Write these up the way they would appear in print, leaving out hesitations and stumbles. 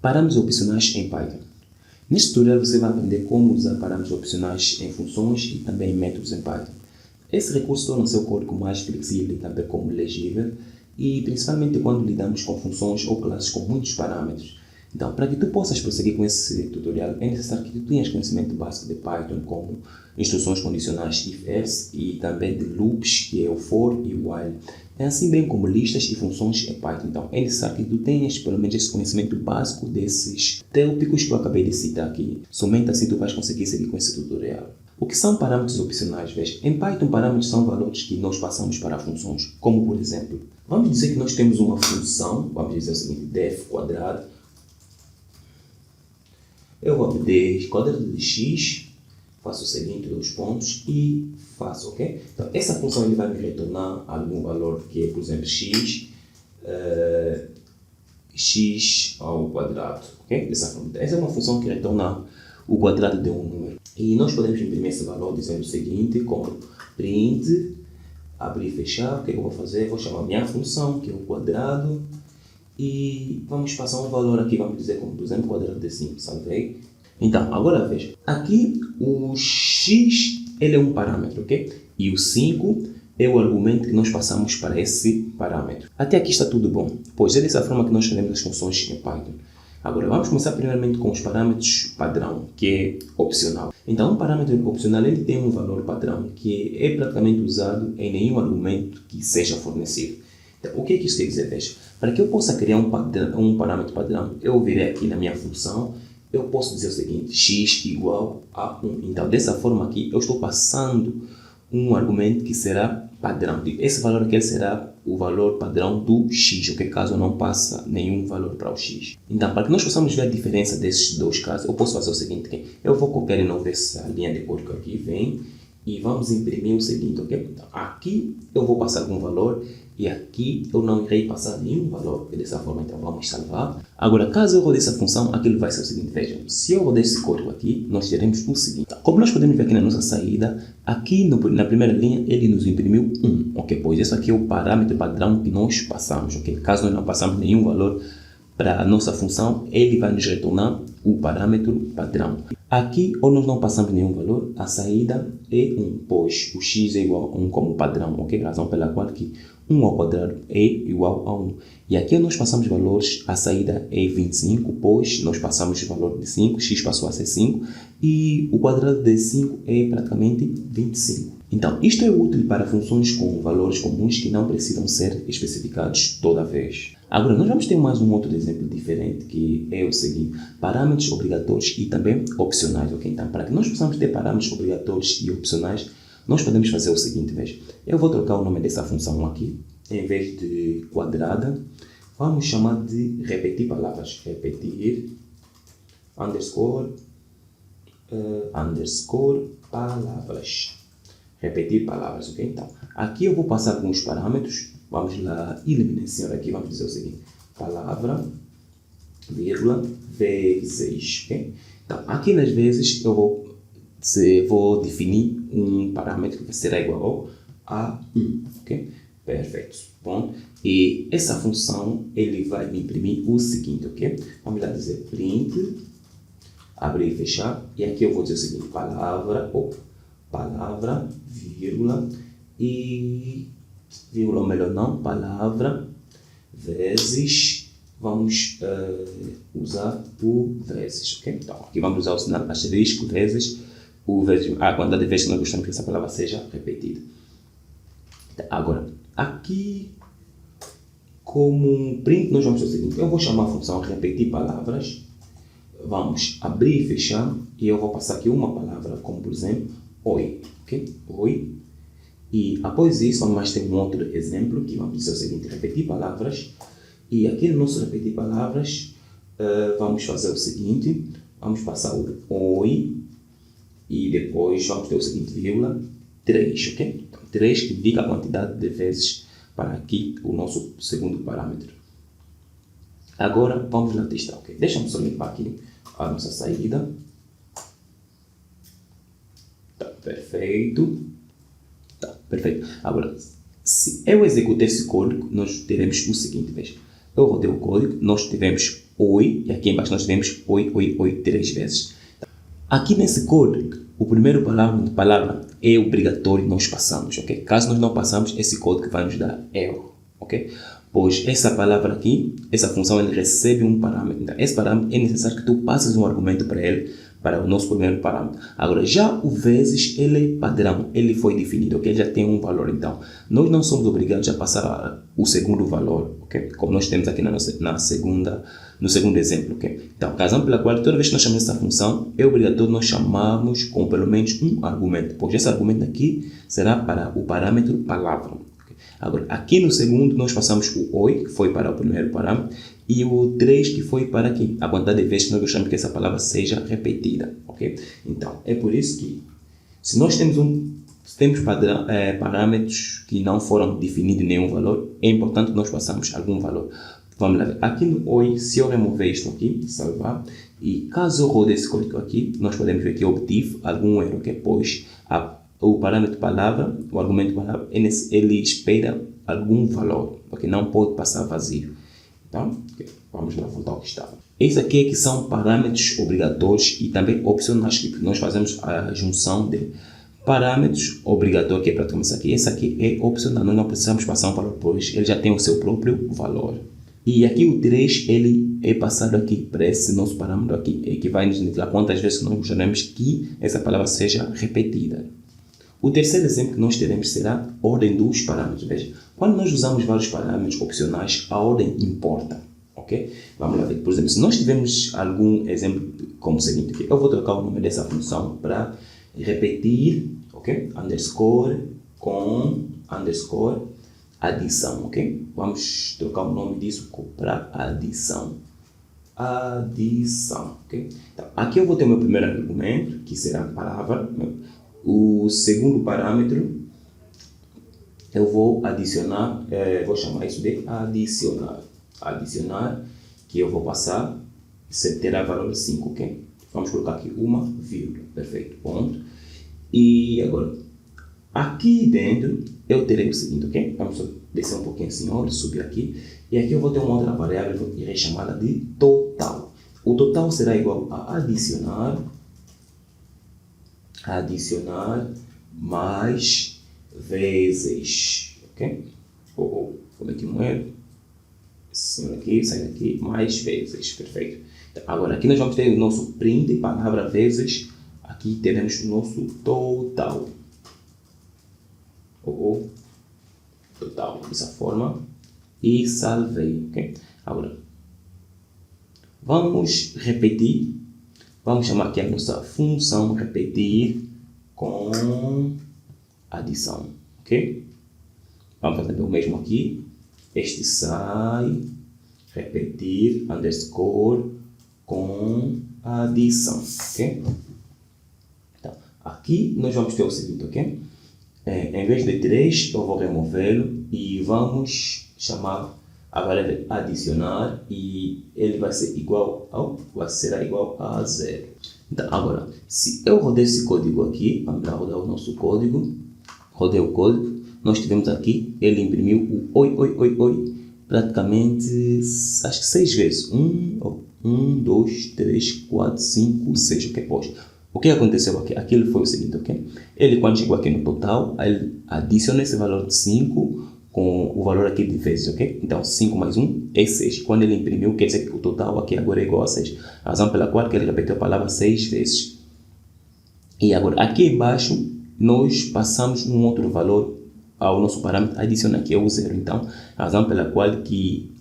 Parâmetros opcionais em Python. Neste tutorial você vai aprender como usar parâmetros opcionais em funções e também em métodos em Python. Esse recurso torna o seu código mais flexível e também como legível, e principalmente quando lidamos com funções ou classes com muitos parâmetros. Então, para que tu possas prosseguir com esse tutorial, é necessário que tu tenhas conhecimento básico de Python, como instruções condicionais if-else e também de loops, que é o for e o while. Assim bem como listas e funções em Python. Então, é necessário que tu tenhas pelo menos esse conhecimento básico desses tópicos que eu acabei de citar aqui. Somente assim tu vais conseguir seguir com esse tutorial. O que são parâmetros opcionais? Veja, em Python, parâmetros são valores que nós passamos para funções. Como, por exemplo, vamos dizer que nós temos uma função, vamos dizer o seguinte, def quadrado. Eu vou abrir quadrado de x, faço o seguinte, dois pontos e faço, ok? Então, essa função ele vai me retornar algum valor que é, por exemplo, x ao quadrado, ok? Dessa forma. Essa é uma função que retorna o quadrado de um número. E nós podemos imprimir esse valor dizendo o seguinte, como print, abrir e fechar. O que eu vou fazer? Vou chamar a minha função, que é o quadrado, e vamos passar um valor aqui, vamos dizer como, por exemplo, quadrado de 5, salvei. Então, agora veja, aqui o x ele é um parâmetro, ok? E o 5 é o argumento que nós passamos para esse parâmetro. Até aqui está tudo bom, pois é dessa forma que nós escrevemos as funções em Python. Agora, vamos começar primeiramente com os parâmetros padrão, que é opcional. Então, um parâmetro opcional ele tem um valor padrão, que é praticamente usado em nenhum argumento que seja fornecido. Então, o que é que isso quer dizer? Veja, para que eu possa criar um parâmetro padrão, eu virei aqui na minha função, eu posso dizer o seguinte, x igual a 1. Então, dessa forma aqui, eu estou passando um argumento que será padrão. Esse valor aqui será o valor padrão do x, ok? Caso eu não passe nenhum valor para o x. Então, para que nós possamos ver a diferença desses dois casos, eu posso fazer o seguinte, ok? Eu vou copiar de novo essa linha de código aqui, vem, e vamos imprimir o seguinte, ok? Então, aqui eu vou passar algum valor, e aqui eu não irei passar nenhum valor. Dessa forma, então, vamos salvar. Agora, caso eu rode essa função, aquilo vai ser o seguinte, vejam, se eu rodar esse código aqui, nós teremos o seguinte. Como nós podemos ver aqui na nossa saída, aqui na primeira linha, ele nos imprimiu 1, ok? Pois esse aqui é o parâmetro padrão que nós passamos, ok? Caso nós não passamos nenhum valor para a nossa função, ele vai nos retornar o parâmetro padrão. Aqui, ou nós não passamos nenhum valor, a saída é 1, pois o x é igual a 1 como padrão, ok? Razão pela qual que 1 ao quadrado é igual a 1. E aqui nós passamos valores, a saída é 25, pois nós passamos o valor de 5, x passou a ser 5, e o quadrado de 5 é praticamente 25. Então, isto é útil para funções com valores comuns que não precisam ser especificados toda vez. Agora, nós vamos ter mais um outro exemplo diferente, que é o seguinte, parâmetros obrigatórios e também opcionais, ok? Então, para que nós possamos ter parâmetros obrigatórios e opcionais, nós podemos fazer o seguinte, veja, eu vou trocar o nome dessa função aqui, em vez de quadrada, vamos chamar de repetir palavras, repetir, underscore palavras, repetir palavras, ok? Então, aqui eu vou passar alguns parâmetros, vamos lá eliminar aqui, vamos dizer o seguinte, palavra, vírgula, vezes, ok? Então, aqui nas vezes eu vou definir um parâmetro que será igual a 1, ok? Perfeito, bom. E essa função, ele vai me imprimir o seguinte, ok? Vamos lá dizer print, abrir e fechar, e aqui eu vou dizer o seguinte, palavra, vírgula, e, vírgula, ou melhor não, palavra, vezes, vamos usar o vezes, ok? Então, aqui vamos usar o sinal asterisco, vezes, o vezes, a quantidade de vezes que nós gostamos que essa palavra seja repetida. Agora, aqui, como print, nós vamos fazer o seguinte, eu vou chamar a função repetir palavras, vamos abrir e fechar, e eu vou passar aqui uma palavra, como por exemplo, oi, ok? Oi. E após isso, vamos mais ter um outro exemplo, que vamos dizer o seguinte, repetir palavras, e aqui no nosso repetir palavras, vamos fazer o seguinte, vamos passar o oi, e depois vamos ter o seguinte, vírgula, 3, ok? Então, 3 que indica a quantidade de vezes para aqui o nosso segundo parâmetro. Agora, vamos lá testar, ok? Deixa-me só limpar aqui a nossa saída. Tá, perfeito. Tá, perfeito. Agora, se eu executar esse código, nós teremos o seguinte, veja. Eu rodei o código, nós tivemos oi, e aqui embaixo nós tivemos oi, oi, oi 3 vezes. Aqui nesse código, o primeiro palavra é obrigatório nós passamos, ok? Caso nós não passamos, esse código vai nos dar erro, ok? Pois essa palavra aqui, essa função, ele recebe um parâmetro. Então, esse parâmetro é necessário que tu passes um argumento para ele, para o nosso primeiro parâmetro. Agora, já o vezes, ele é padrão, ele foi definido, ok? Ele já tem um valor, então. Nós não somos obrigados a passar o segundo valor, ok? Como nós temos aqui no segundo exemplo, ok? Então, a razão pela qual toda vez que nós chamamos essa função, é obrigatório nós chamarmos com pelo menos um argumento, pois esse argumento aqui será para o parâmetro palavra. Agora, aqui no segundo, nós passamos o oi, que foi para o primeiro parâmetro, e o 3, que foi para aqui, a quantidade de vezes que nós gostamos que essa palavra seja repetida, ok? Então, é por isso que, se nós temos parâmetros que não foram definidos nenhum valor, é importante que nós passamos algum valor. Vamos lá ver. Aqui no oi, se eu remover isto aqui, salvar, e caso eu rode esse código aqui, nós podemos ver que eu obtive algum erro, ok? Pois o parâmetro palavra, o argumento palavra, ele espera algum valor, ok? Não pode passar vazio. Então, okay, vamos lá voltar ao que estava. Esses aqui é que são parâmetros obrigatórios e também opcionais, que nós fazemos a junção de parâmetros obrigatórios, que é praticamente isso aqui. Esse aqui é opcional, nós não precisamos passar um valor, pois ele já tem o seu próprio valor. E aqui o 3, ele é passado aqui para esse nosso parâmetro aqui, que vai nos indicar quantas vezes nós gostaríamos que essa palavra seja repetida. O terceiro exemplo que nós teremos será a ordem dos parâmetros. Veja, quando nós usamos vários parâmetros opcionais, a ordem importa, ok? Vamos lá ver. Por exemplo, se nós tivermos algum exemplo como o seguinte, aqui, eu vou trocar o nome dessa função para repetir, ok? Underscore com underscore adição, ok? Vamos trocar o nome disso para adição. Adição, ok? Então, aqui eu vou ter o meu primeiro argumento, que será a palavra. O segundo parâmetro, eu vou adicionar, vou chamar isso de adicionar. Adicionar, que eu vou passar, terá valor 5, ok? Vamos colocar aqui uma vírgula, perfeito, ponto. E agora, aqui dentro, eu terei o seguinte, ok? Vamos descer um pouquinho assim, olha, subir aqui. E aqui eu vou ter uma outra variável, que irei chamada de total. O total será igual a adicionar mais vezes, ok? Cometi um erro. Sai daqui, mais vezes, perfeito. Então, agora, aqui nós vamos ter o nosso print, palavra vezes. Aqui teremos o nosso total. Total, dessa forma. E salvei, ok? Agora, vamos repetir. Vamos chamar aqui a nossa função repetir com adição, ok? Vamos fazer o mesmo aqui. Este sai, repetir, underscore, com adição, ok? Então, aqui nós vamos ter o seguinte, ok? Em vez de 3, eu vou removê-lo e vamos chamar a variável adicionar e ele será igual a 0. Então, agora, se eu rodar esse código aqui, vamos lá rodar o nosso código, rodei o código, nós tivemos aqui, ele imprimiu o oi, praticamente, acho que 6 vezes. 1, 2, 3, 4, 5, 6, ok, pois. O que aconteceu aqui? Aquilo foi o seguinte, ok? Ele, quando chegou aqui no total, ele adiciona esse valor de 5 com o valor aqui de vezes, ok? Então, 5 mais 1 é 6. Quando ele imprimiu, quer dizer que o total aqui agora é igual a 6. A razão pela qual ele repetiu a palavra 6 vezes. E agora, aqui embaixo, nós passamos um outro valor ao nosso parâmetro adicional, que é o 0. Então, a razão pela qual que,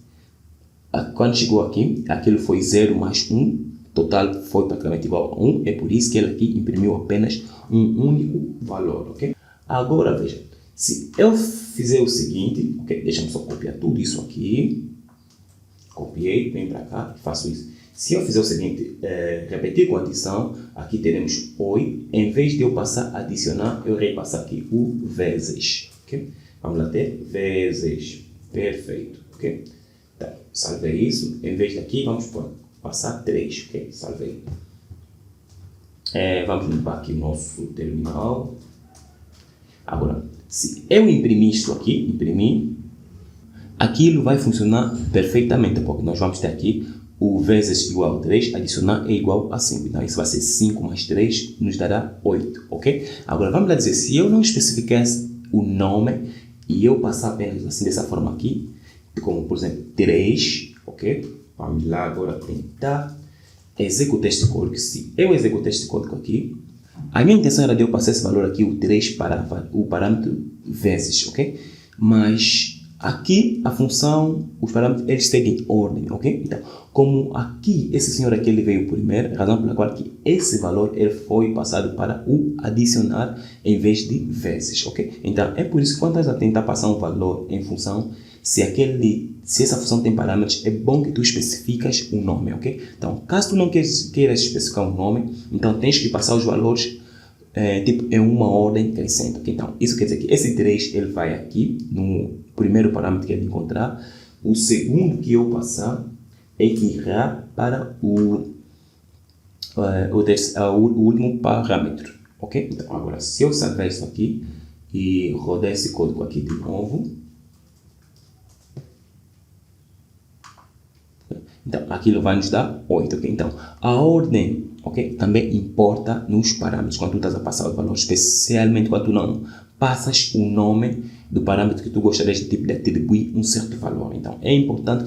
quando chegou aqui, aquilo foi 0 mais 1, total foi praticamente igual a 1, é por isso que ele aqui imprimiu apenas um único valor, ok? Agora, veja, se eu fizer o seguinte, ok, deixa eu só copiar tudo isso aqui, copiei, vem para cá, faço isso. Se eu fizer o seguinte, repetir com adição, aqui teremos oi, em vez de eu passar adicionar, eu irei passar aqui o vezes, ok? Vamos lá ter vezes, perfeito, ok? Então, salvei isso, em vez daqui, vamos passar 3, ok? Salvei. Vamos limpar aqui o nosso terminal. Agora, se eu imprimir isto aqui, aquilo vai funcionar perfeitamente, porque nós vamos ter aqui o vezes igual a 3, adicionar é igual a 5. Então, isso vai ser 5 mais 3, nos dará 8, ok? Agora, vamos lá dizer, se eu não especificasse o nome e eu passar apenas assim, dessa forma aqui, como, por exemplo, 3, ok? Vamos lá agora tentar executar este código. Se eu executar este código aqui, a minha intenção era de eu passar esse valor aqui, o 3, para o parâmetro vezes, ok? Mas aqui, a função, os parâmetros, eles seguem ordem, ok? Então, como aqui, esse senhor aqui, ele veio primeiro, a razão pela qual que esse valor ele foi passado para o adicionar em vez de vezes, ok? Então, é por isso que quando estás a tentar passar um valor em função, se essa função tem parâmetros, é bom que tu especificas o nome, ok? Então, caso tu não queiras especificar um nome, então tens que passar os valores em uma ordem crescente, ok? Então, isso quer dizer que esse 3 ele vai aqui, no primeiro parâmetro que ele encontrar, o segundo que eu passar é que irá para o último parâmetro, ok? Então, agora, se eu salvar isso aqui e rodar esse código aqui de novo, então, aquilo vai nos dar 8, ok? Então, a ordem, ok, também importa nos parâmetros, quando tu estás a passar o valor, especialmente quando tu não passas o nome do parâmetro que tu gostarias de atribuir um certo valor. Então, é importante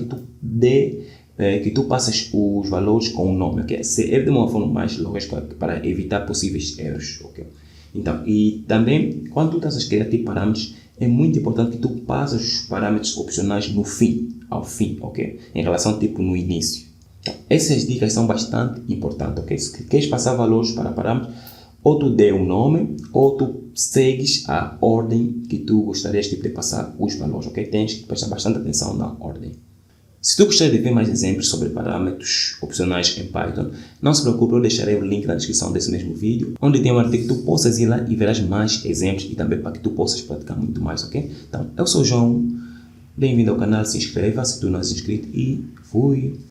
que tu passes os valores com o nome, ok? É de uma forma mais lógica para evitar possíveis erros, ok? Então, e também, quando tu estás a criar parâmetros, é muito importante que tu passes os parâmetros opcionais no fim, ao fim, ok? Em relação tipo no início. Então, essas dicas são bastante importantes, ok? Se queres passar valores para parâmetros, ou tu dê um nome, ou tu segues a ordem que tu gostarias de passar os valores, ok? Tens que prestar bastante atenção na ordem. Se tu gostaria de ver mais exemplos sobre parâmetros opcionais em Python, não se preocupe, eu deixarei o link na descrição desse mesmo vídeo, onde tem um artigo que tu possas ir lá e verás mais exemplos e também para que tu possas praticar muito mais, ok? Então, eu sou o João, bem-vindo ao canal, se inscreva se tu não és inscrito e fui!